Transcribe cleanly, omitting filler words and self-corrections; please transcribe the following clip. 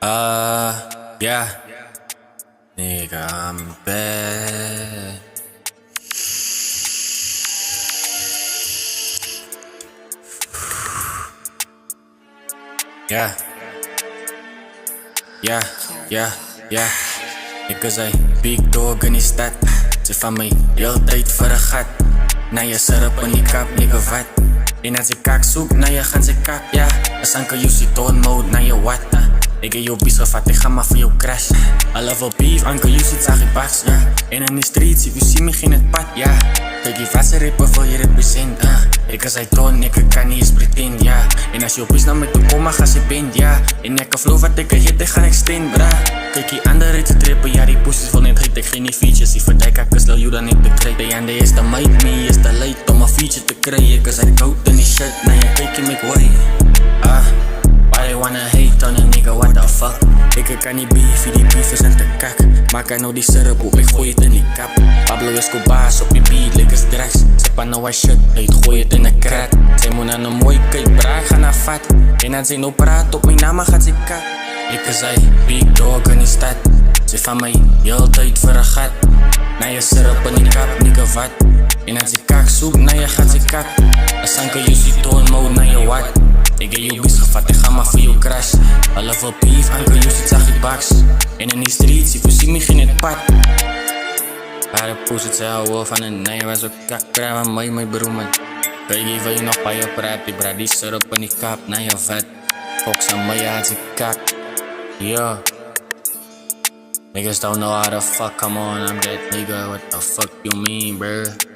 Yeah, nigga, I'm bad. Yeah, yeah, yeah, yeah. Ik is een big dog in die stad. Ze van mij heel tijd voor een gat. Na je syrup in die kap, nigga wat. En als ik kak zoek, na je gaan ze kak, ja. Als anker you see tone mode, na je wat. Ik heb jou bies gevat, ik ga maar voor jou crash. I love a beef, anker you ziet zag je baks, ja. En in de streets, if you see me geen het pad, ja. Kijk je vaste rippen voor je represent, Ik is uit toon, ik kan niet eens pretend, ja. En als je op is naar me toe komen, ga ze bent, ja. En ik flow wat ik hit, ik ga extend, bra. Kijk die andere te trippen, ja die pussies wil net hit, ik geen die features. Die verdijk, ik is you dan niet te krijgen. De ande is de meid, me is te late om een feature te krijgen. Ik is uit koud in die shit, nou ja kijk je make way. Why they wanna hate on a nigga, what the fuck? Ik kan niet beef, die beef is in te kak. Maak nou die syrup op, ik gooi het in die kap. Pablo Escobar op je beat, lekkers drugs. Ze pannen wat shit, ik gooi het in de krat. Zij moet aan een mooi kijk, bra, ik ga naar vat. En als zij nou praat op mijn naam, gaat ze kak. Ik is een big dog in die stad. Ze van mij heel tijd voor een gat. Na je syrup in die kap, nigga wat. En als ik kak zoek, na je gaat ze kak. Als anker you see tone mode, na je wat. Ik heb jou bies gevat, ik ga maar voor jou crash. I love a beef, anker you ziet zag je baks. En in die streets, if you see me geen het pad. Haar poes het zij houden van een nee, was ook kak, bra, van mij, mijn broer man. Kijk je wil je nog bij je praten, bra, die syrup in die kap, na je vet. Fox aan mij, had ze kak. Yo. Niggas don't know how the fuck, come on, I'm that nigga, what the fuck you mean, bruh?